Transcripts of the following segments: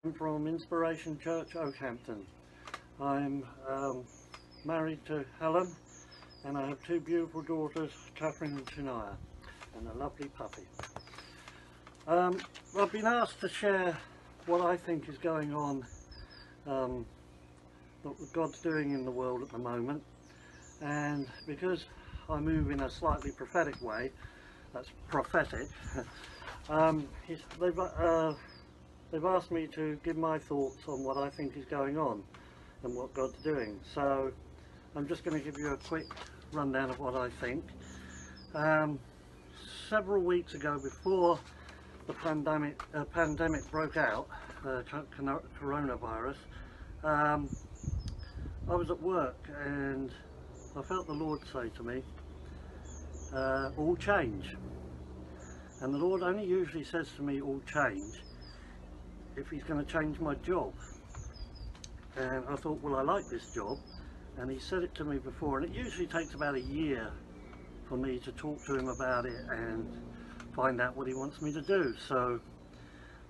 I'm from Inspiration Church, Oakhampton. I'm married to Helen, and I have two beautiful daughters, Catherine and Shania, and a lovely puppy. I've been asked to share what I think is going on, what God's doing in the world at the moment, and because I move in a slightly prophetic way, that's prophetic, they've asked me to give my thoughts on what I think is going on and what God's doing. So I'm just going to give you a quick rundown of what I think. Several weeks ago, before the pandemic broke out, coronavirus, I was at work and I felt the Lord say to me, all change. And the Lord only usually says to me, all change, if he's going to change my job. And I thought, well, I like this job, and he said it to me before, and it usually takes about a year for me to talk to him about it and find out what he wants me to do. So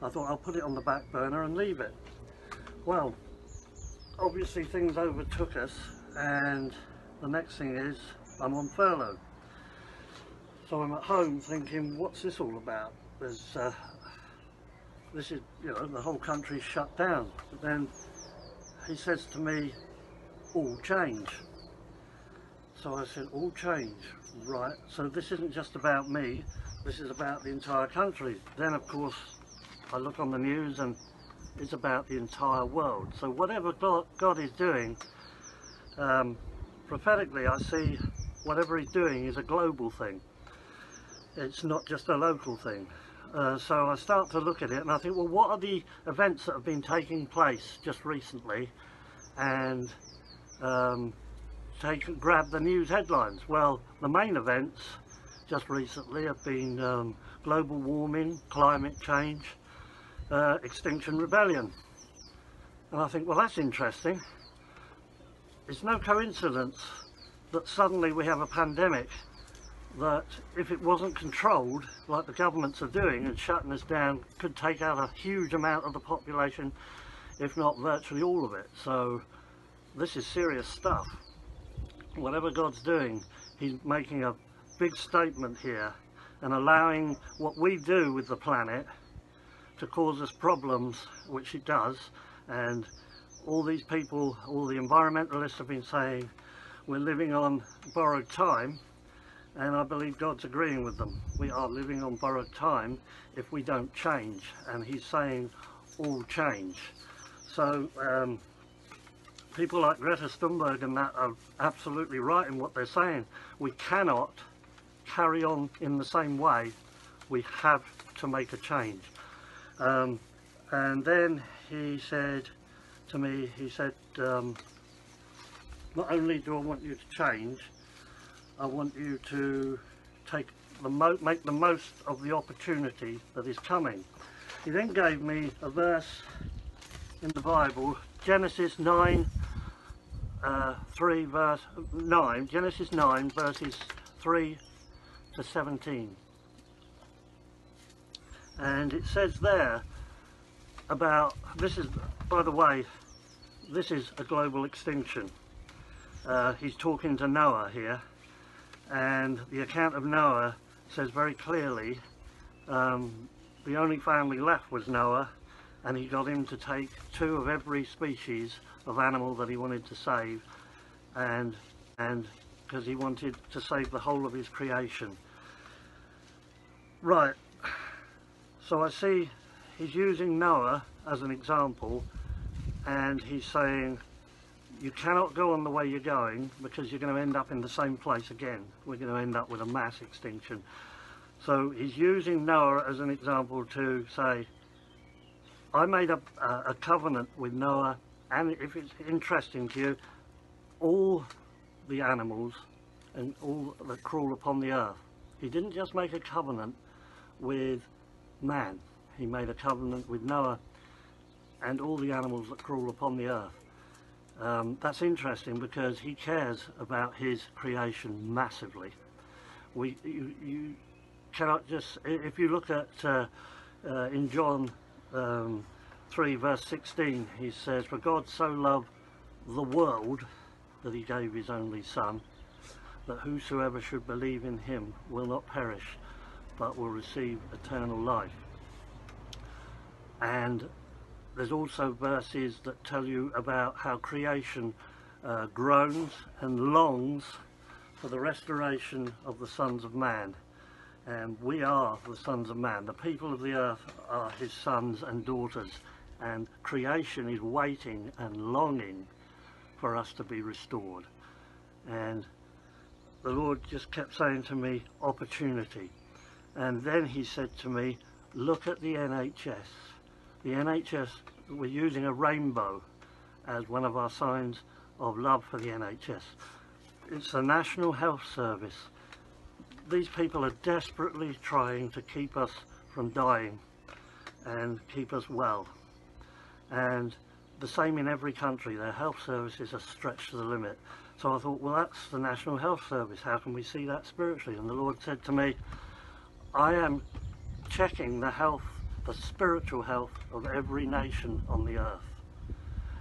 I thought I'll put it on the back burner and leave it. Well, obviously things overtook us, and the next thing is I'm on furlough. So I'm at home thinking, what's this all about? This is, the whole country's shut down. But then he says to me, all change. So I said, all change, right? So this isn't just about me, this is about the entire country. Then of course I look on the news and it's about the entire world. So whatever God is doing, prophetically I see whatever he's doing is a global thing. It's not just a local thing. So I start to look at it and I think, well, what are the events that have been taking place just recently, and grab the news headlines. Well, the main events just recently have been global warming, climate change, Extinction Rebellion. And I think, well, that's interesting. It's no coincidence that suddenly we have a pandemic that, if it wasn't controlled like the governments are doing and shutting us down, could take out a huge amount of the population, if not virtually all of it. So this is serious stuff. Whatever God's doing, he's making a big statement here and allowing what we do with the planet to cause us problems, which it does. And all these people, all the environmentalists have been saying we're living on borrowed time. And I believe God's agreeing with them. We are living on borrowed time if we don't change, and he's saying all change. So people like Greta Thunberg and that are absolutely right in what they're saying. We cannot carry on in the same way. We have to make a change. And then he said to me, he said, not only do I want you to change, I want you to make the most of the opportunity that is coming. He then gave me a verse in the Bible, Genesis 9, Genesis 9 verses 3 to 17. And it says there about, this is, by the way, this is a global extinction. He's talking to Noah here. And the account of Noah says very clearly the only family left was Noah, and he got him to take 2 of every species of animal that he wanted to save, and because he wanted to save the whole of his creation. Right, so I see he's using Noah as an example, and he's saying, you cannot go on the way you're going because you're going to end up in the same place again. We're going to end up with a mass extinction. So he's using Noah as an example to say, I made a covenant with Noah, and if it's interesting to you, all the animals and all that crawl upon the earth. He didn't just make a covenant with man. He made a covenant with Noah and all the animals that crawl upon the earth. That's interesting because he cares about his creation massively. You cannot just, if you look at in John 3 verse 16, he says, "For God so loved the world that he gave his only Son, that whosoever should believe in him will not perish, but will receive eternal life." And there's also verses that tell you about how creation groans and longs for the restoration of the sons of man. And we are the sons of man. The people of the earth are his sons and daughters, and creation is waiting and longing for us to be restored. And the Lord just kept saying to me, opportunity. And then he said to me, look at the NHS. The NHS, we're using a rainbow as one of our signs of love for the NHS. It's the National Health Service. These people are desperately trying to keep us from dying and keep us well. And the same in every country. Their health services are stretched to the limit. So I thought, well, that's the National Health Service. How can we see that spiritually? And the Lord said to me, I am checking the health, the spiritual health of every nation on the earth.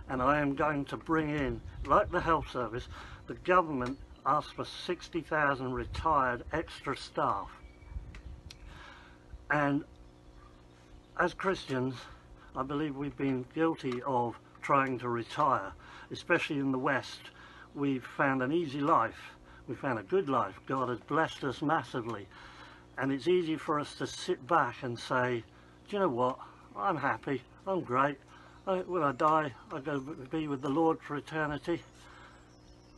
And I am going to bring in, like the health service, the government asked for 60,000 retired extra staff. And as Christians, I believe we've been guilty of trying to retire, especially in the West. We've found an easy life. We've found a good life. God has blessed us massively. And it's easy for us to sit back and say, do you know what? I'm happy. I'm great. When I die, I go be with the Lord for eternity.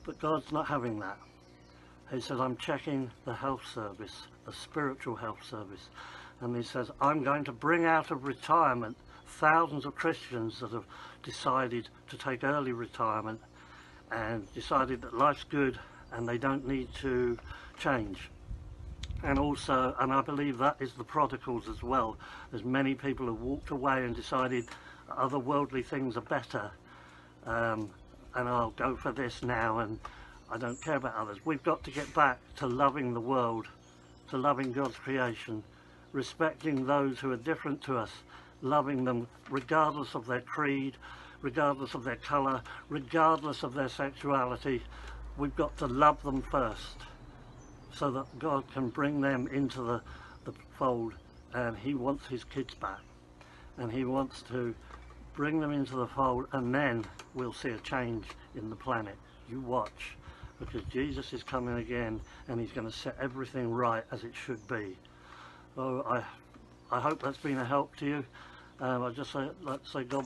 But God's not having that. He says, I'm checking the health service, the spiritual health service. And he says, I'm going to bring out of retirement thousands of Christians that have decided to take early retirement and decided that life's good and they don't need to change. And also, and I believe that is the prodigals as well. There's many people who walked away and decided other worldly things are better, and I'll go for this now, and I don't care about others. We've got to get back to loving the world, to loving God's creation, respecting those who are different to us, loving them regardless of their creed, regardless of their colour, regardless of their sexuality. We've got to love them first, so that God can bring them into the fold. And he wants his kids back, and he wants to bring them into the fold, and then we'll see a change in the planet. You watch, because Jesus is coming again, and he's going to set everything right as it should be. So I hope that's been a help to you. I just like to say God